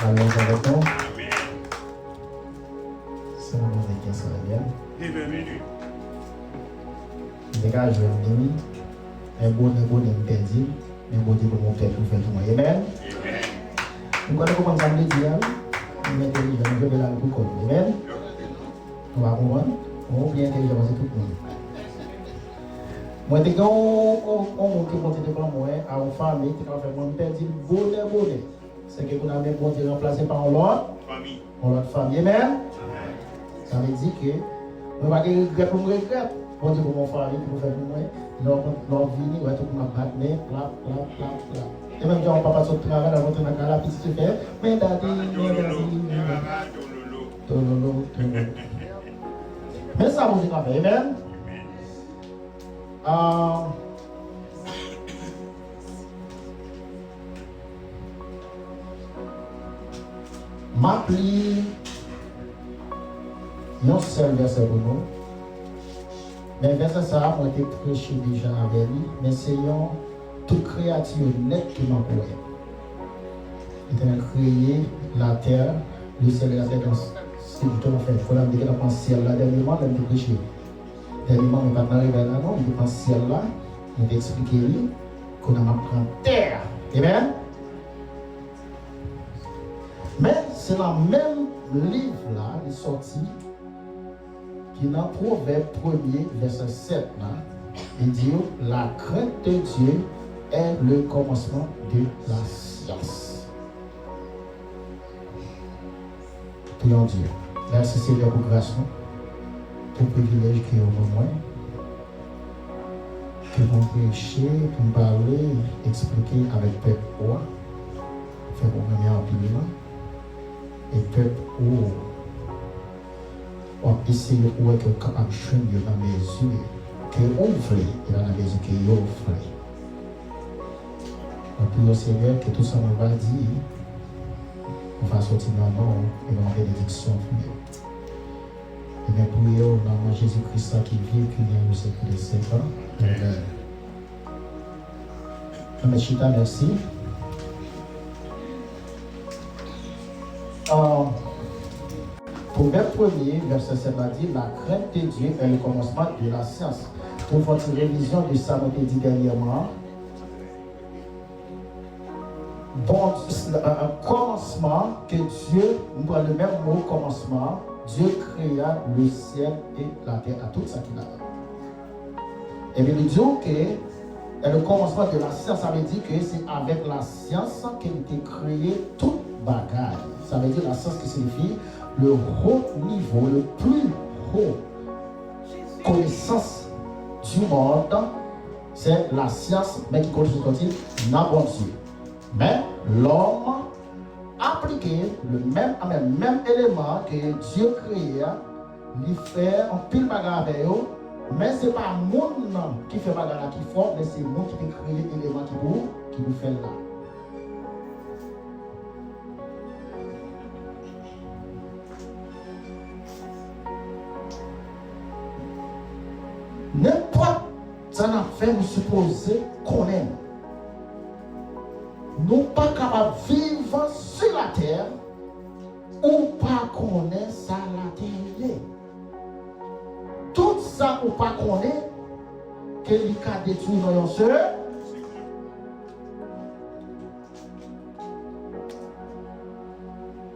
Allons avec nous. C'est le monde qui est bien. Dégage l'ennemi. Un bon interdit. Un bon Dieu pour mon père pour faire tout moi. Amen. Nous connaissons comment ça me dit. Nous intelligents, nous devons aller pour comme. Amen. On va comprendre. On est bien intelligent, c'est tout le monde. Moi, dès qu'on monte devant moi, à une famille, qui va faire mon père dit bonheur. C'est que vous n'avez pas été remplacé par l'autre famille. Amen. Ça veut dire que je ne vais pas regretter pour me regretter. Bon Dieu pour mon famille, pour faire pour moi. Leur vie, on va tout me battre, mais plat. Et même quand on ne peut pas sortir de travail, on va dans la piste, tu fais, mais daddy. Tololo. Mais ça, vous dites, amen. M'appli un seul verset pour nous. Mais verset ça, moi été prêché déjà avec lui, mais c'est une toute créature nette qui m'a créé. Il a créé la terre, le ciel et la terre. C'est justement fait. Il faut la mettre dans le ciel là, dernièrement, il a prêché. Dernièrement, on ne va pas arriver là, non, il est dans le ciel là, on va expliquer lui qu'on a pris terre. Amen. Mais c'est dans le même livre là, il est sorti, qui dans Proverbe 1er, verset 7 là, il dit la crainte de Dieu est le commencement de la science. Prions Dieu. Merci Seigneur pour grâce, pour le privilège qui est au moins. Que l'on prêcher, pour parler, expliquer avec peuple, faire au premier opinion. Et peuple on essaie de voir que capable de changer dans mes yeux, que ouvre et dans mes yeux que offre. On prie au Seigneur que tout ça nous va dire, on va sortir dans le nom et dans la bénédiction. Et bien prions dans le nom de Jésus-Christ qui vit, qui vient au siècle des siècles. Amen. Amen. Chita, merci. Proverbe 1er, verset 7 a dit la crainte de Dieu est le commencement de la science. Pour votre révision de ça, on dit dernièrement. Bon, un commencement que Dieu, nous prenons le même mot commencement, Dieu créa le ciel et la terre à tout ça qu'il a. Et bien, il dit que le commencement de la science, ça veut dire que c'est avec la science qu'il a été créé toute bagaille. Ça veut dire la science qui signifie le haut niveau, le plus haut connaissance du monde, c'est la science, mais qui continue n'a bon Dieu. Mais l'homme appliqué le même élément que Dieu créa, il fait un pile bagarre avec eux, mais ce n'est pas le monde qui fait bagarre qui est fort, mais c'est le monde qui a créé l'élément qui vous fait là. N'importe ça n'a fait nous supposer qu'on aime. Nous pas capables de vivre sur la terre ou pas connaître ça la terre. Tout ça ou pas connaître que l'il a détruit dans seul.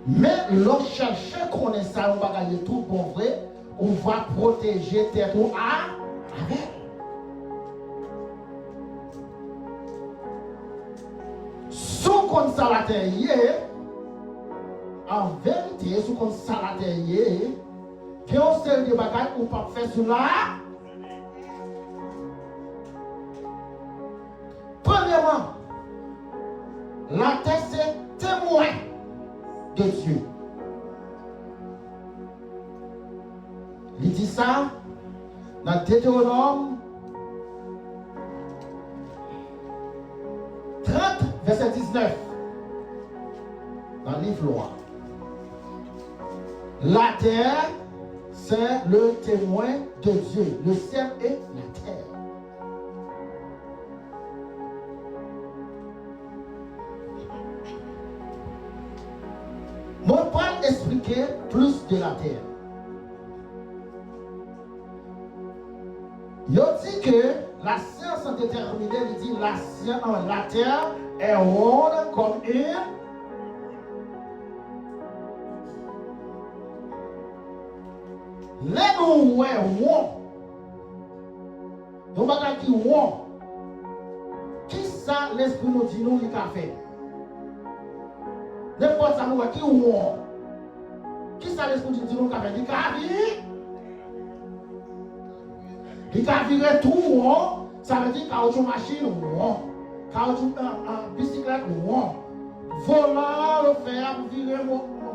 Mais l'on cherche qu'on ait ça, on va gagner tout bon vrai, on va protéger terre tout avec. Sous qu'on ça la terre, en vérité, sous qu'on ça la terre, que on sait des bagages ou pas faire sur là. Premièrement, la terre c'est témoin de Dieu. Il dit ça dans Deutéronome 30, verset 19. Dans le livre Loi. La terre, c'est le témoin de Dieu. Le ciel et la terre. pas expliquer plus de la terre. Il dit que la science a déterminé, il dit la terre est ronde comme une. Les nous ouais rond. Donc bagage qui rond. Qui ça l'esprit nous dit nous il a fait? N'importe ça nous qui rond. Qui ça l'esprit nous dit nous il a fait? Il a viré tout rond. Ça veut dire caoutchouc machine rond. Caoutchouc bicyclette rond. Volant le fer virer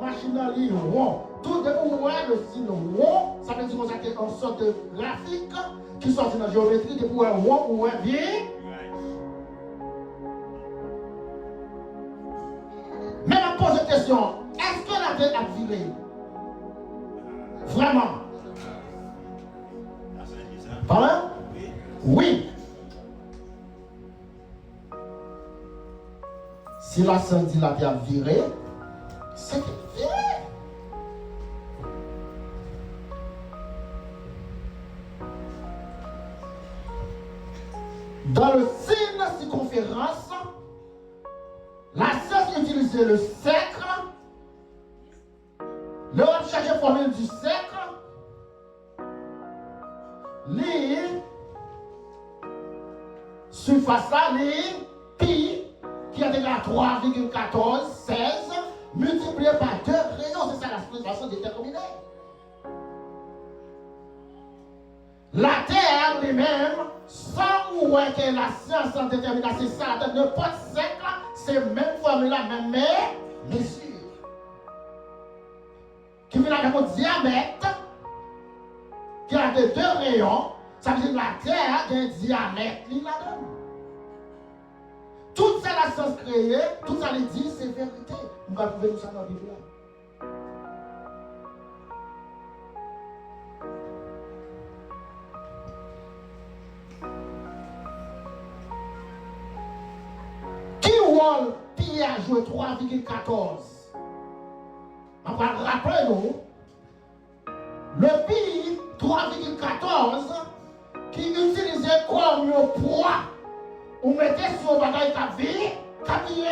machine dans l'île rond. Tout de ouais le signe rond, ça veut dire qu'on a une sorte de graphique qui sort dans la géométrie de pour un rond ou un bien. Mais je pose une question, est-ce que la terre a viré? Vraiment? Pardon? Oui. Si la science dit la terre a viré, c'est viré. Dans le signe circonférence, la science utilisait le cercle. L'Europe cherchait formule du cercle. Les surface là, les pi qui est égal à 3,14, 16 multiplié par 2 rayons. C'est ça l'expression déterminée. La terre elle-même, sans ou que la science en détermination, c'est ça, la terre ne pas de cercle, c'est même formule, même mesure. Qui vient avec un diamètre, qui a de 2 rayons, ça veut dire que la terre a un diamètre là-dedans. Tout ça, la science créée, tout ça, les dit, c'est vérité. On va trouver ça dans la Bible. Pi a joué 3,14. On va rappeler nous. Le pi 3,14 qui utilisait comme poids, on mettait sur le bagage capillé.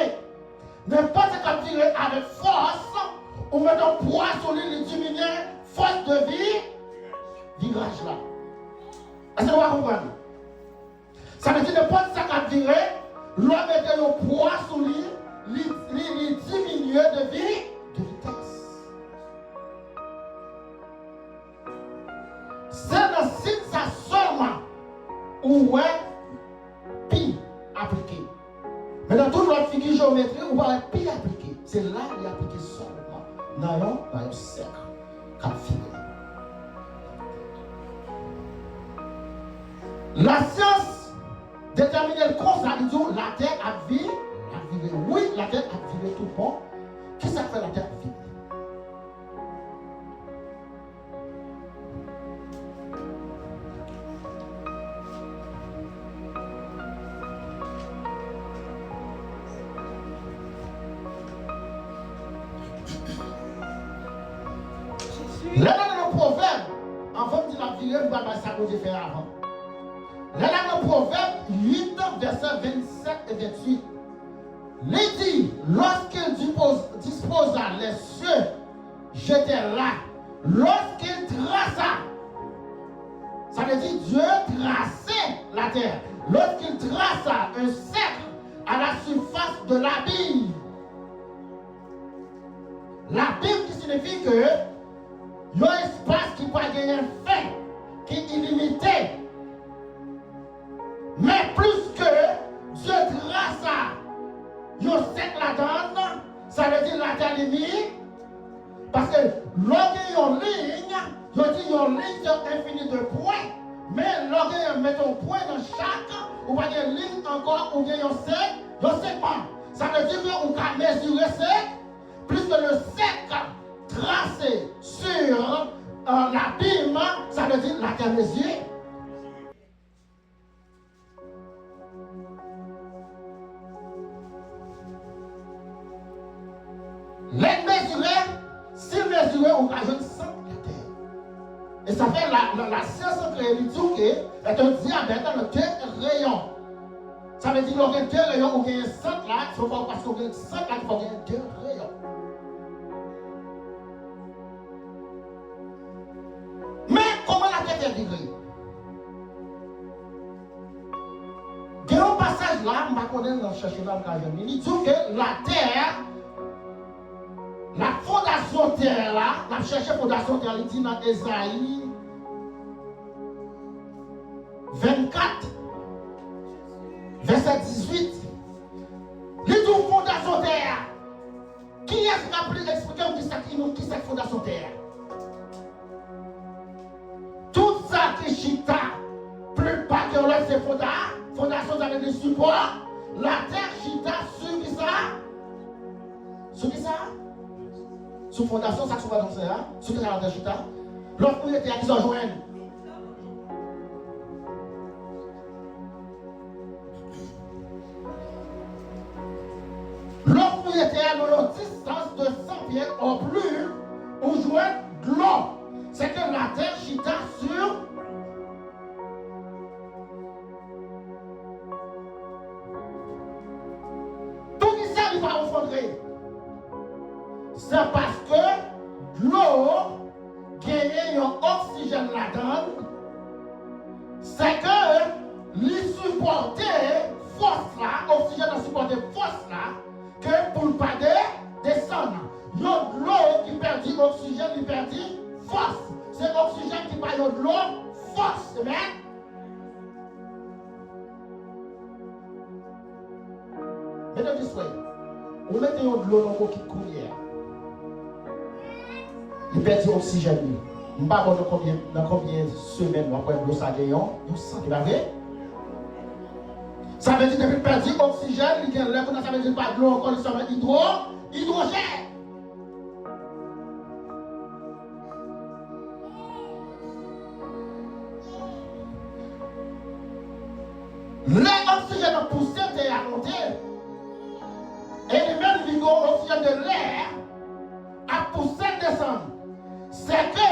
N'importe capillé avec force, on met un poids sur lui, il diminue force de virage là. Est-ce que vous comprenez? Ça veut dire n'importe ça capillé. L'homme mettait le poids sur lui, il diminuait de vitesse. C'est dans ce ça seulement où est pi appliqué. Mais dans toute l'autre figure géométrique, où est pi appliqué. C'est là qu'il est appliqué seulement dans un cercle qu'a fini. La science déterminer le constat, il dit la terre a viré. Oui, la terre a viré tout bon. Qu'est-ce que ça fait la terre a viré? Là, dans le proverbe, avant de dire la virée, nous allons ça que j'ai fait avant. Là, dans le proverbe 8, versets 27 et 28, il dit, lorsqu'il disposa les cieux, j'étais là. Lorsqu'il traça, ça veut dire Dieu traçait la terre. Lorsqu'il traça un cercle à la surface de l'abîme, l'abîme qui signifie que il y a un espace qui peut gagner fin, qui est illimité. Mais plus que Dieu traça un cercle là-dedans, ça veut dire la terre limite. Parce que lorsqu'il y a une ligne, je dis une ligne c'est infini de points. Mais lorsqu'il met un point dans chaque, ou pas une ligne encore, ou bien un segment. Ça veut dire qu'on peut mesurer cercle, plus que le cercle tracé sur l'abîme, ça veut dire la terre mesurée. Les mesurés, mesurer au cas de sang la terre. Et ça fait la science créée dit que est un diamètre dans deux rayons. Ça veut dire qu'il y a deux rayons ou qu'il y a un centre là, il faut pas parce qu'il y a un centre là, il faut qu'il y ait deux rayons. Mais comment la terre est vivrée? Il y a un passage là, je ne connais pas chercher dans le cas de il dit que la terre, la fondation terre là, la chercher fondation terre, il dit dans Ésaïe 24, verset 18. Il dit fondation terre. Qui est-ce qui a pu expliquer qui cette fondation terre? Tout ça qui chita, plus pas que l'on se fondation avec des supports, la terre chita sur qui ça? Sur qui ça? Sur fondation, ça se voit dans ça, sur qui ça la terre chita? L'autre pour était à qui s'en joignent. L'autre pour était à une distance de 100 pieds au plus, on joint de l'eau. C'est que la terre chita sur tout qui ça il va effondrer. C'est parce que l'eau gagne un oxygène là-dedans. C'est que lui supporter force là, oxygène a supporté force là, que pour ne pas descendre. Il y a de l'eau qui perdit oxygène, qui perdit force. C'est l'oxygène qui parle de l'eau, force, amen. Mettez this way. On met de l'eau dans une petite coulière. Il perd l'oxygène. Je ne sais pas dans combien de semaines après l'eau ça gagne. Vous sentez pas vrai? Ça veut dire que depuis perdre l'oxygène, il y a l'air, ça veut dire pas de l'eau encore, il s'appelle hydrogène. L'oxygène a poussé et a monté. Et le même vigor, l'oxygène de l'air, a poussé et descendu. C'est que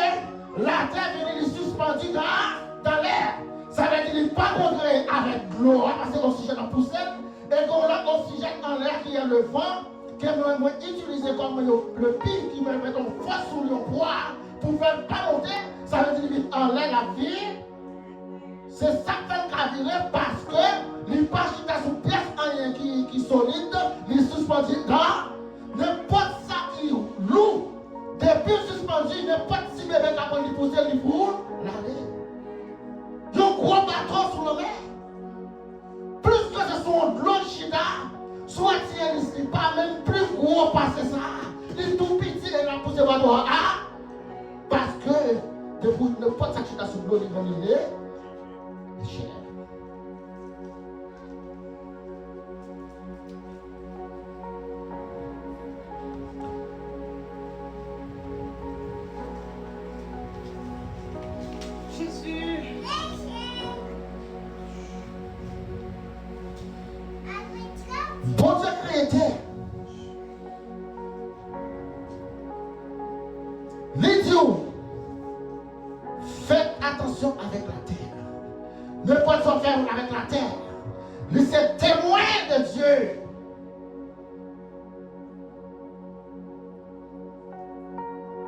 la terre vient suspendue dans l'air. Ça veut dire qu'il n'est pas rentré avec de l'eau, parce que l'oxygène a poussé. Et qu'on a l'oxygène en l'air qui est le vent, qui est utilisé comme le pile qui me met en force sur le poids pour faire pas monter. Ça veut dire qu'il en l'air la vie. C'est ça qui fait le virer parce que les pages qui sont sur pièce qui solide, les suspendu dans n'importe ça qui lourd. Depuis suspendu, n'importe si bébé qui a pris pousser les pour l'aller. Il y a un gros bateau sur le mer. Plus que ce soit de l'eau chita, soit il n'est pas même plus gros passer ça. Il est tout petit et il a poussé le bateau. Parce que depuis n'importe ça qui est sur l'eau, il est cher. Jésus. Bon Dieu créé terre. L'idiot. Faites attention avec la terre. Ne pas s'en faire avec la terre. Laissez témoin de Dieu.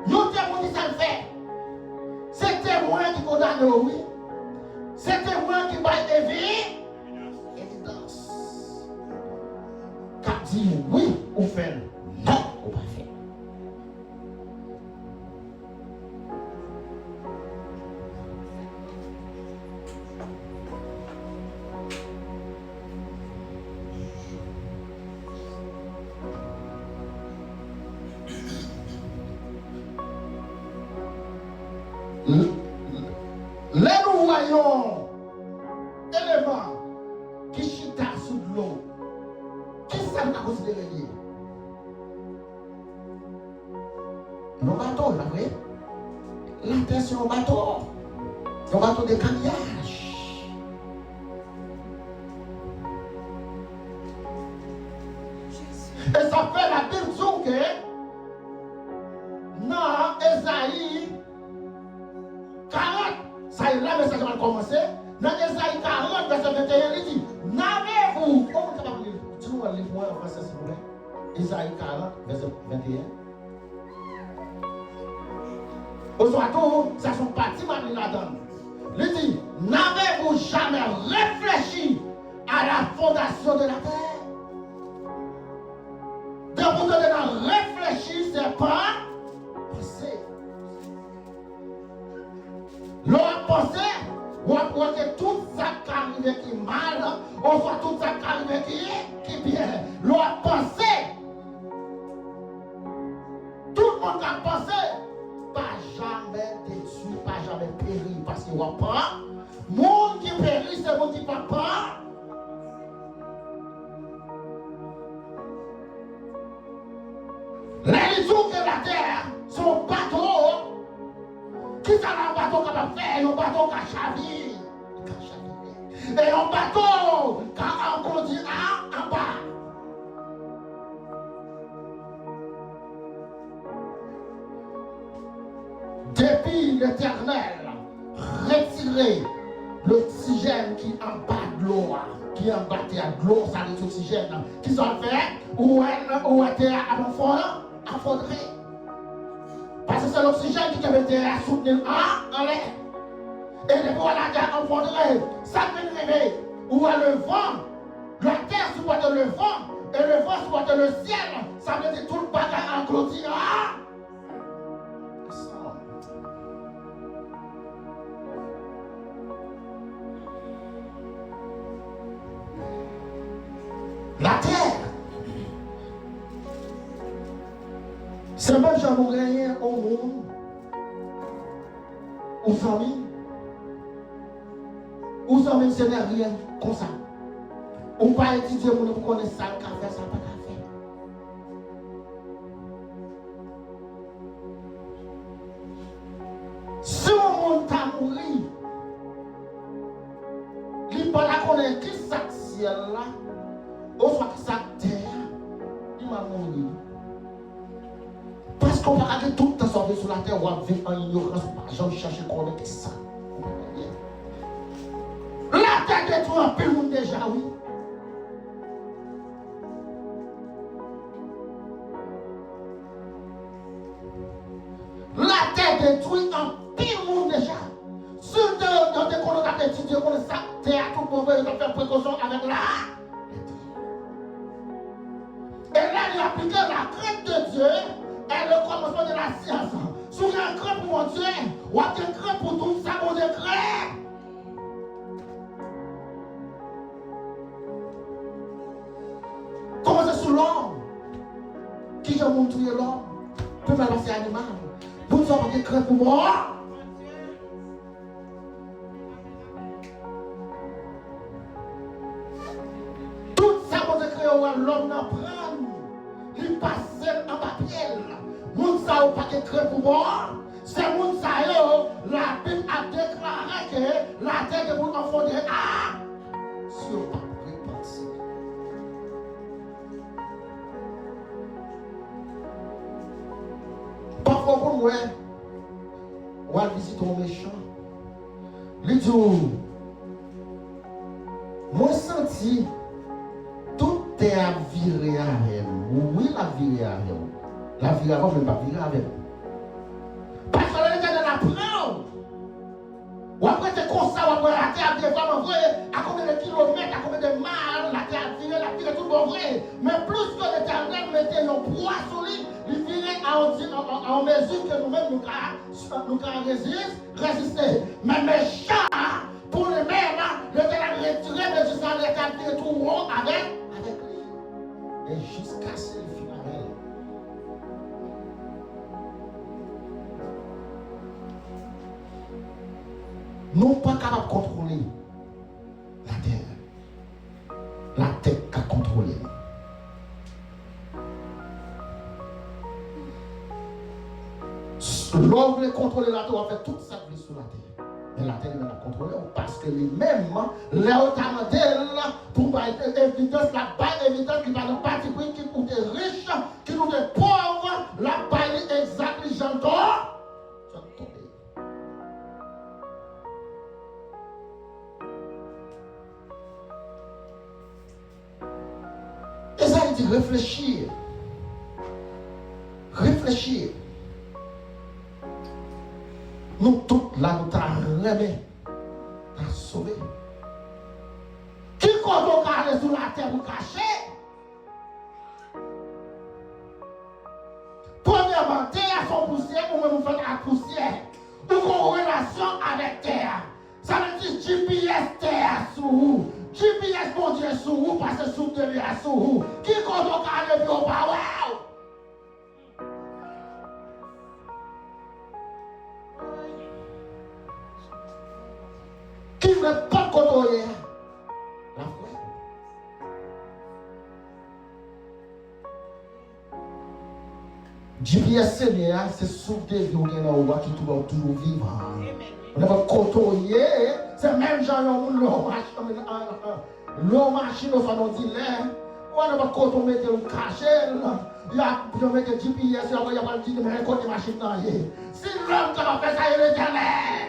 Nous témoins qui ça le fait. C'est témoin qui condamne, oui. C'est témoin qui va évidence. Car dit oui ou fait non ou pas fait. Là nous voyons éléments qui chita sous l'eau. Qui ça nous a considéré lié? Nos bateaux, là, oui. La terre c'est un bateau. Un bateau de camiage. Et ça fait la Bible que dans Isaïe 40, verset 21. Au soir tout, ça sont partis maintenant là-dedans. Il dit, n'avez-vous jamais réfléchi à la fondation de la terre? De vous donner à réfléchir, c'est pas penser. L'on pensé, on voit que tout ça qui arrive qui est mal, on voit tout ça qui arrive qui est bien. L'on pensé. Tout le monde a pensé. Pas jamais détruit, pas jamais péri. Parce qu'il n'y a pas. Monde qui périt, c'est monde qui ne va pas. Les jours que la terre, son bateau, qui ça un bateau capable de faire, un bateau qui a chavi. Et un bateau qui a un continent en bas. Depuis l'Éternel, retirer l'oxygène qui est en bas de l'eau, qui est en bas de l'eau, ça c'est l'oxygène, qui sont fait, où était à mon fond, à fondrer. Parce que c'est l'oxygène qui avait été soutenu en l'air. Et depuis la terre en fondrer, ça peut arriver, où est le vent, la terre supporte le vent, et le vent supporte le ciel, ça veut dire tout le bagage enclosé. La terre, c'est même jamais rien au monde. Aux familles, aux familles, ce n'est rien comme ça. On ne peut pas étudier pour connaître ça, le café, ça, pas café. Si on monde t'a mouru, il ne peut pas connaître qui ça ciel là. Au soit que ça terre, il m'a mouru. Parce qu'on va regarder tout le temps sauvé sur la terre, on va vivre en ignorance, j'en cherche à connaître ça. La terre détruit un peu le monde déjà, oui. La terre détruit un peu le monde déjà. Ceux dans des colonnes d'étudier, on ça, terre, tout le monde va faire précaution avec la. Et là, il applique la crainte de Dieu et le commencement de la science. Si vous avez un crainte pour mon Dieu, ou un crainte pour tout ça, mon Dieu craint. Comment c'est sur l'homme? Qui j'ai montré l'homme? Peut faire passer animal. Vous ne savez pas de crainte pour moi? Tout ça, mon Dieu craint, l'homme n'en prend. Il passe en papier. Moun sa ou pas de crainte pour moi. C'est moun sa yo. La Bible a déclaré que la terre de moun enfant de A. Si on pas repenser. Parfois pour moi, on va visiter un méchant. Il dit, moi senti. Tout est à virer avec vous. Oui, la virer avec vous. La virer avec vous, mais pas virer avec vous. Parce que l'Éternel apprend. Ou après, c'est comme ça, ou après, la terre a vraiment vrai. À combien de kilomètres, à combien de miles, la terre a viré tout bon vrai. Mais plus que l'Éternel mettait nos poids sur lui, il virait en mesure que nous-mêmes nous résister. Mais méchant, pour le même, l'Éternel retiré, mais jusqu'à l'Éternel tout rond avec lui. Et jusqu'à ce qu'il finisse avec elle. Nous pas capables de contrôler la terre. La tête qu'a contrôlé. L'homme veut contrôler la terre, on va faire toute sa vie sur la terre. Mais la terre est contrôlée parce que lui-même, les autres pour pas être évidence, la baille évidence qui va nous partir, qui nous est riche, qui nous est pauvre, la baille exacte, j'entends. Et ça, il dit réfléchir réfléchir. Nous tous là, nous t'avons remis, t'as sauvé. Qui compte au carré sur la terre ou caché? Premièrement, terre à son poussière, ou même vous faites la poussière. Ou qu'on relation avec terre. Ça veut dire GPS terre sous vous. GPS mon Dieu sous vous, parce que sous de lui sous vous. Qui compte au carré puis au pas? Qui ne veut pas côtoyer la foi? GPS Seigneur, c'est sous des vies qui toujours vivre. On ne va côtoyer, c'est même gens qui ont l'eau machine au fond de l'air. On ne va côtoyer le caché. Il y a un GPS, il y a pas de mais côté machine. Si l'homme qui va faire ça, il est éternel.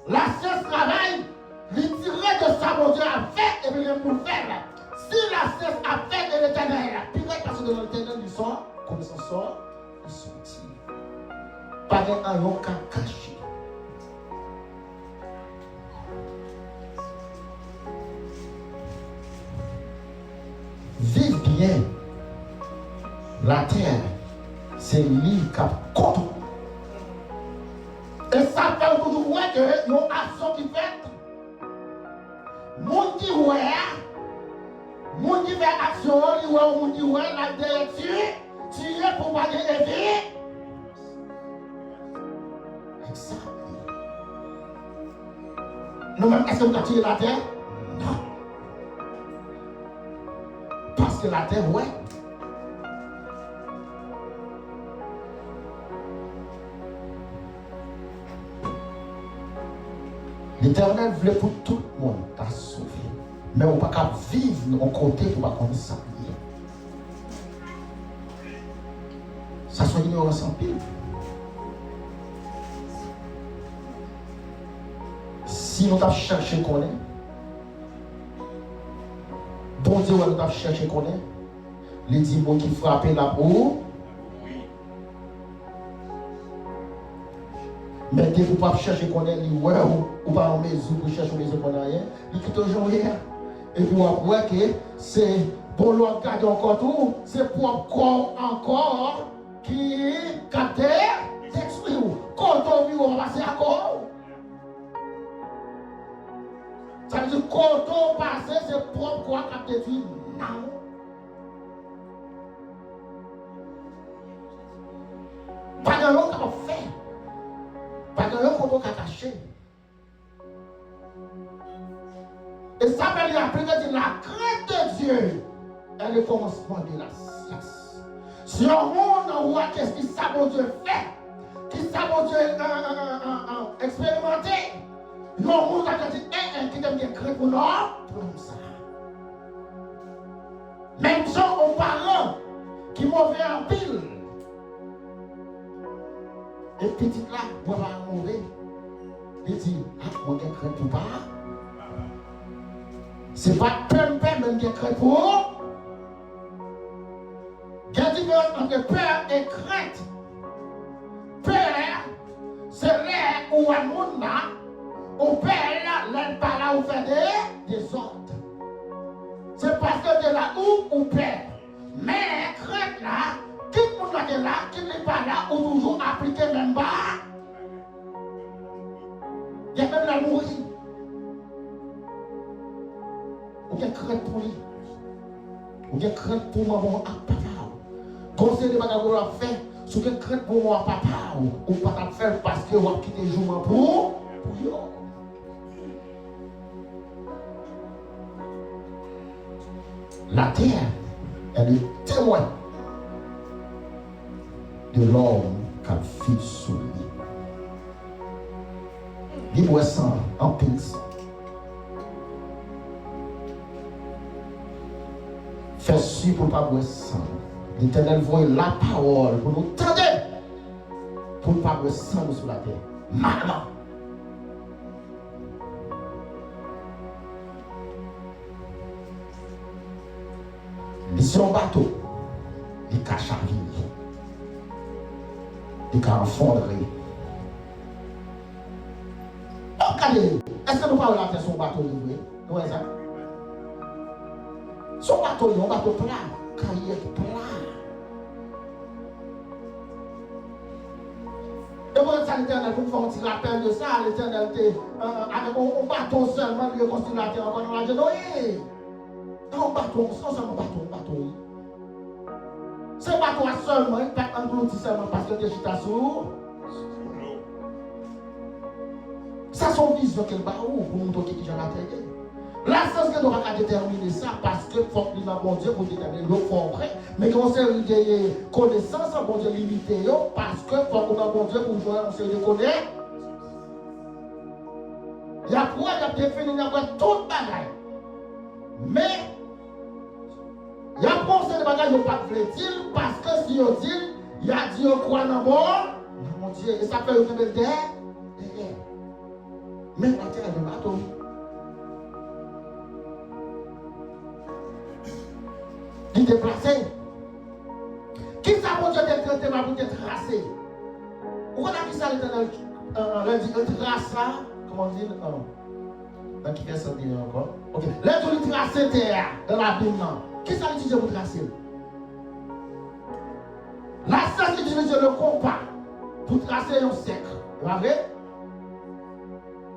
La science travaille, il tire de ça, mon Dieu a fait et puis il pour faire. Si la science a fait de l'éternel, puis parce que dans l'éternel du sort, comme ça sort, il sortit. Pas d'un yon qu'à cacher. Vive bien. La terre, c'est l'île qui a contre. Et ça fait toujours que une action qui fait. Mon qui ouais, mon qui fait action, mon qui ouais, la direction, tirer pour pas gagner. Exactement. Nous-mêmes, est-ce que nous avons tiré la terre? Non. Parce que la terre, ouais. L'Éternel voulait pour tout le monde t'a sauvé. Mais on ne peut pas vivre de mon côté pour pas qu'on s'appuie. Ça soit ignorance en pile. Si nous avons cherché qu'on est, bon Dieu, nous avons cherché qu'on est, les démons qui frappaient la peau, mais dès que vous ne pouvez pas chercher qu'on est, ou pas en mesure pour chercher qu'on est rien, il quitte toujours rien. Et puis on voit que c'est pour le garder encore tout, c'est pour encore qui capte, détruit. Quand on vit, on va passer à corps. Ça veut dire quand on passe, c'est propre quoi qui détruit. Non. Pas de l'autre qu'on fait. Pas de l'autre qu'on a caché. Et ça veut dire après que la crainte de Dieu est le commencement de la science. Si on monde voit qu'est-ce que ça bon Dieu fait, qu'est-ce que ça bon Dieu expérimenté, le monde a dit qui donne des craintes pour nous, comme ça. Même si on parents qui mauvais en pile, et petit là, on va mauvais, il dit, on a crainte pour pas. C'est pas peur même qui est crainte pour. Il y a une différence entre peur et crainte. Peur, c'est l'air où un monde là, on perd là, l'un par là, on fait des ordres. C'est parce que de là où on perd. Mais crainte là, qui le monde est là, qui n'est pas là, on toujours appliqué même bas. Il y a même la mourir. Ou bien crainte pour lui. Ou bien crainte pour maman à papa. Conseil de bagages qu'on a fait, si vous avez crainte pour moi à papa, ou pas à faire parce que vous avez quitté le jour pour vous. La terre est le témoin de l'homme qui a fait sous lui. Libre sang en pince. Fais su pour ne pas boire sang. L'Éternel voit la parole pour nous tendre. Pour ne pas boire sang sur la terre. Maman. C'est un bateau. il cache la vie. Il cache fondre. Regardez, est-ce que nous parlons de son bateau livré? Nous voyez ça? Son bateau, un bateau plat, carrière plat. Et pour ça, l'Éternel, pour faire un petit rappel de ça, l'Éternel était avec un bateau seulement, il reconstruit la terre encore dans la genoille. Un bateau, sans seulement un bateau. Ce bateau a seulement, il peut englouti seulement parce que des chita sur. Ça, son vision qu'elle bat où pour nous toquer qui j'en a terre. La sens que nous avons déterminer ça parce que faut que nous bon Dieu pour déterminer le fond vrai, mais qu'on sait des connaissances bon Dieu limité parce que faut que nous bon Dieu pour jouer on sait de connaître. Il y a quoi il y a défini il y a tout bagaille. Mais il y a pensé de bagaille pas veut-il parce que si on dit il y a dit quoi dans bon mon Dieu et ça fait une belle terre. Même la terre de bateau. Il déplacé. Qui ça pour Dieu d'être traité pour être tracé? Ou on a qui ça l'Éternel trace là? Comment on dit? Dans qui fait ça dire encore? Ok. Là, tu tracer terre dans la Bible. Qui ça utilise pour tracer? La science utilise le compas pour tracer un cercle. Vous voyez?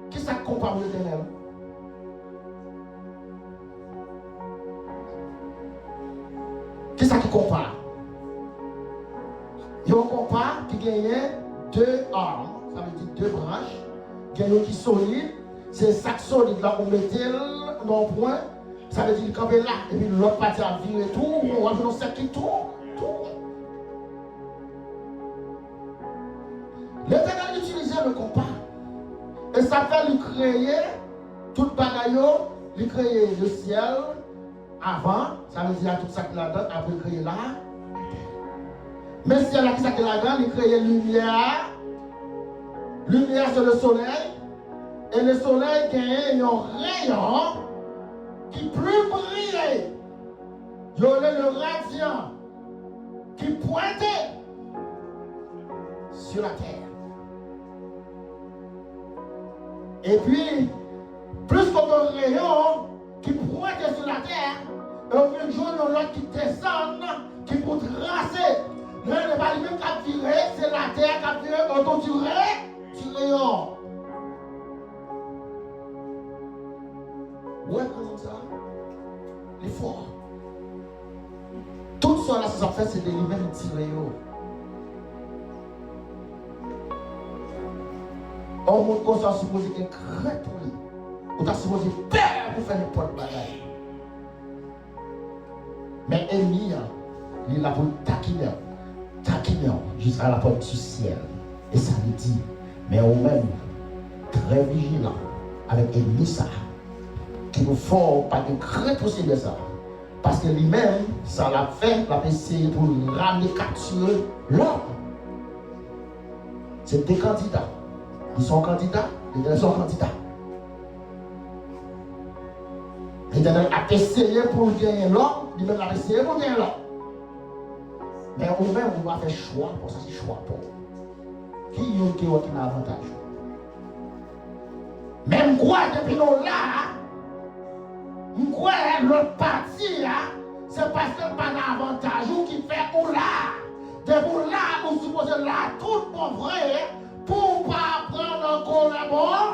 Qui ça compare pour l'Éternel? Qui ça qui compare? Il y a un compas qui gagne deux armes, ça veut dire deux branches. Il y a un qui solide, c'est sac solide là on met dans un point, ça veut dire qu'il campe là, et puis l'autre partie a viré tout, on va faire un sac qui tourne. L'Éternel utilisait le compas. Et ça fait lui créer tout bagaille, lui créer le ciel avant, ça veut dire tout ça qui là-dedans, après créer là. Mais si elle a qui ça qui là-dedans, lui créer lumière. Lumière c'est le soleil. Et le soleil gagne un rayon qui plus brille. Il y a le radiant qui pointait sur la terre. Et puis, plus qu'on a un rayon qui pointe sur la terre, et au même jour, il y a l'autre qui descend, qui peut tracer. Là, il n'est pas lui-même qui a viré, c'est la terre qui a viré autour du rayon. Ouais, comme ça, il est fort. Tout ça, là, ça fait, c'est de lui-même tirer. On montre qu'on soit supposé qu'il y ait crête pour lui. On est supposé peur pour faire n'importe quoi. Mais Ennemi, il est là pour taquiner jusqu'à la porte du ciel. Et ça lui dit, mais au même, très vigilant avec ennemi ça, qu'il ne faut pas de crête possible de ça. Parce que lui-même, ça l'a fait, l'a essayé pour ramener, capturer l'homme. C'est des candidats. Ils sont candidats, ils sont candidats. L'Éternel a essayé pour gagner l'homme, lui-même a essayé pour gagner l'homme. Mais nous-mêmes, on doit faire choix pour ça, c'est choix pour. Qui a avantage? Même quoi, depuis nous là, quoi, l'autre partie là, c'est parce que pas d'avantage ou qui fait ou là. Depuis là, on suppose là, tout pour vrai. Pour ne pas prendre encore la mort.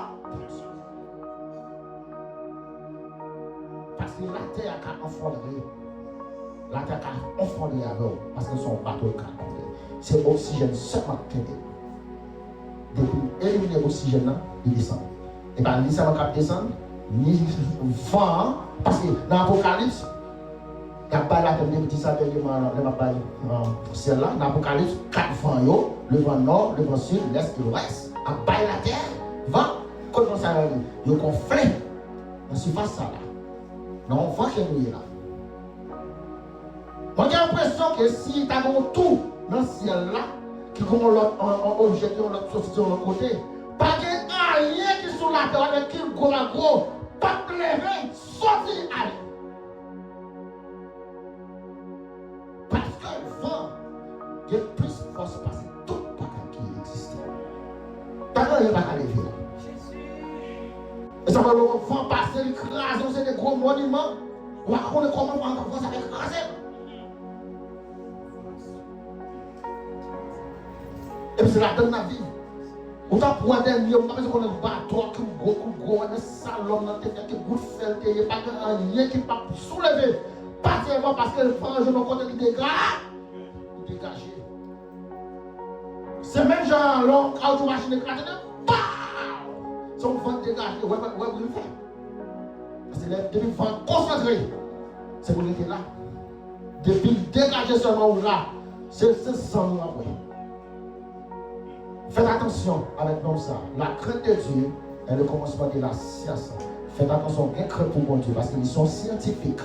Parce que la terre a enfondé. La terre a enfondé avec parce que son bateau est enfondé. C'est l'oxygène seulement qui est. Depuis éliminer l'oxygène, il descend. Et pas ni ça va descendre, ni vent. Parce que dans l'Apocalypse, il n'y a pas la terre de petit satellite, celle-là, dans l'Apocalypse, 4 vents, le vent nord, le vent sud, l'est et l'ouest, à bas la terre, vent, quand ça arrive, il y a un conflit, on se passe ça là. Non, on va chez nous là. On a l'impression que si tu as tout dans le ciel là, qui ont un objet qui ont l'autre sortie de l'autre côté, pas de rien qui sont là, avec qui gros, pas de lever, sortir aller. Parce que le vent il y a plus de force parce que tout le bagage qui existe. T'as rien à lever. Et ça va le vent passer, l'écraser, c'est des gros monuments. On va connaître comment on va ça écraser. Et puis c'est la donne la vie. On t'a pour un dernier, on n'a pas besoin de bateau, qui gros, un salon, dans tête, qui goûte fel, qui n'y a pas rien qui pas soulever. Pas seulement parce que le frangin de côté qui dégage, il dégage. C'est même genre long, quand tu machine écrasée, si on vent dégager, ouais, vous le faites. Parce que depuis le vent concentré, c'est pour l'été là. Depuis le dégager seulement là, c'est 100 ans après. Faites attention avec nous ça. La crainte de Dieu est le commencement de la science. Faites attention, bien crainte pour mon Dieu, parce qu'ils sont scientifiques.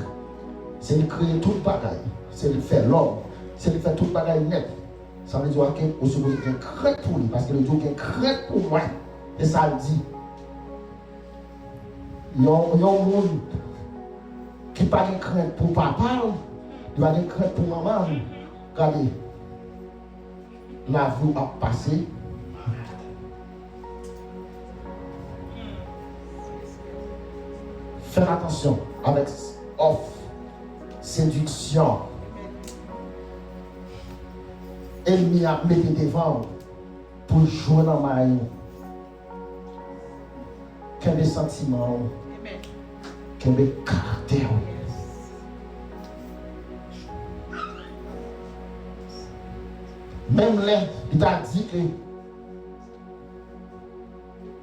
C'est de créer toute bagaille. C'est de faire l'homme. C'est de faire toute bagaille net. Ça veut dire que vous avez une crainte pour lui, parce que le Dieu a une crainte pour moi. Et ça le dit. Il y a un monde qui n'a pas de crainte pour papa, il a de crainte pour maman. Regardez, la vie a passé. Faites attention avec offre, séduction. Ennemi a mis devant pour jouer dans ma vie. Quel des sentiments, quel des caractères. Même là, il t'a dit que,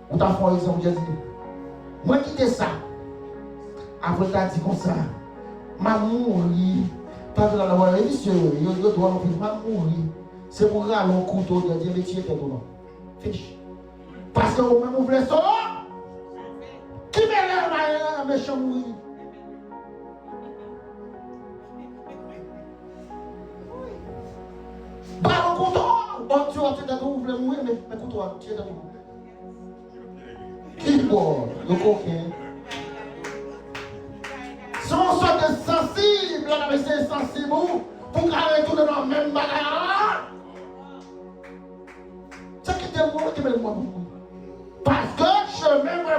ou t'as fait un exemple, j'ai dit, moi quitter ça. Après, tu as dit comme ça, ma mourir, pas de la voie, monsieur, il doit mourir. C'est pour râler un couteau de Dieu, mais tu es tout non. Fiche. Parce que vous-même, vous voulez ça, qui me lève méchant mourir. Pas un couteau, bon, tu as tout, vous voulez mourir, mais couteau, tu es tout. Qui bon, le coquin. Si on sort de sensible, on a essayé sensible pour carrer tout dans la même bagarre. C'est qui te montre qui me le montre. Parce que chemin me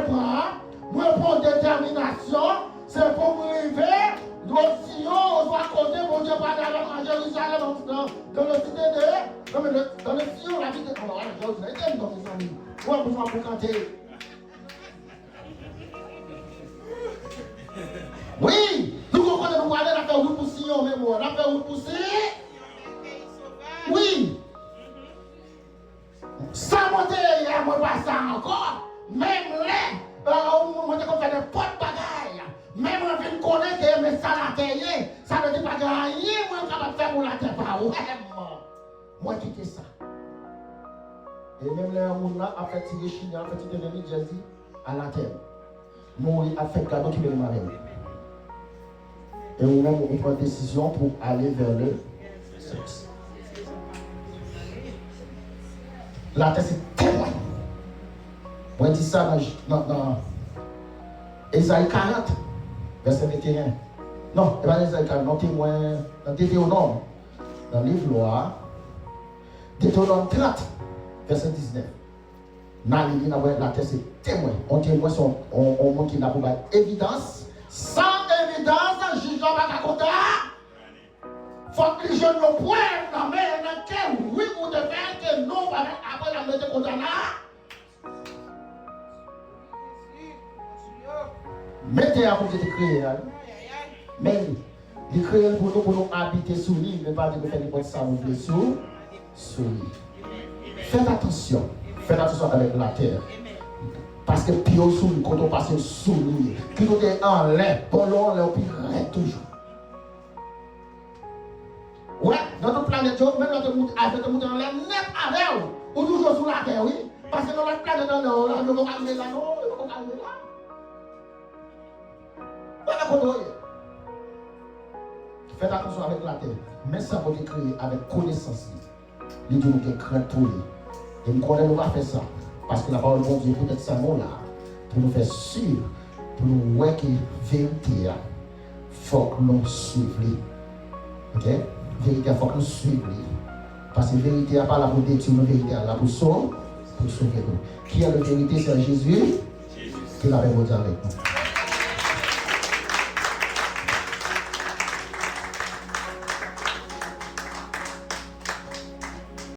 prend détermination, c'est pour me lever. L'option, on doit compter, mon Dieu, pas d'aller à Jérusalem, dans le cité de. Dans le Sion, la vie de. On va à Jérusalem, dans les amis. Moi, je besoin pour canter. Oui, nous comprenons, nous allons faire route pour Sion, mais moi, on a fait route pour Sion. Oui. Sans monter, il y a moi pas ça encore. Même là, on dit qu'on fait des potes bagailles. Même on vient connaître que mais ça la terre, ça ne dit pas gagner, moi capable de faire pour la terre pas. Moi quitter ça. Et même là, on a fait tirer Chine, a fait tirer les Jersey à la terre. Nous a fait cadeau qui me marre. Et on prend décision pour aller vers le sexe. La terre c'est témoin. Moi je dis ça dans Ésaïe 40, verset 21. Non, c'est pas Ésaïe 40, non, témoin, dans Deutéronome, dans le livre Loi, Deutéronome 30, verset 19. La terre c'est témoin. On témoin son on qui n'a pas évidence. Sans évidence, juge pas qu'à côté. Faut que les jeunes ne poivent dans quel oui ou de faire que non après la mettre contre là. Mettez à côté de créer. Mais il crée pour nous habiter sous lui, mais pas de faire des bonnes savons sous lui. Faites attention avec la terre. Parce que pire sous lui, quand on passe sous lui, qui nous est en l'air, pour l'on l'air, puis reste toujours. Ouais, dans notre planète, même notre monde en l'air, net avec ou toujours sous la terre, oui. Parce que dans notre planète, on ne peut pas arriver là, non, on ne peut pas arriver là. Voilà, faites attention avec la terre. Mais ça va être créé avec connaissance. Les deux nous craint pour lui. Et nous connaissons, nous va faire ça. Parce que la parole de bon Dieu peut-être ça non là. Pour nous faire sûr, pour nous voir que vérité, il faut que nous suivions. Ok? Vérité, il faut que nous suivions. Parce que la vérité n'est pas là pour détruire, la vérité est là pour sauver nous. Qui est la vérité? C'est Jésus qui l'avait voté avec nous.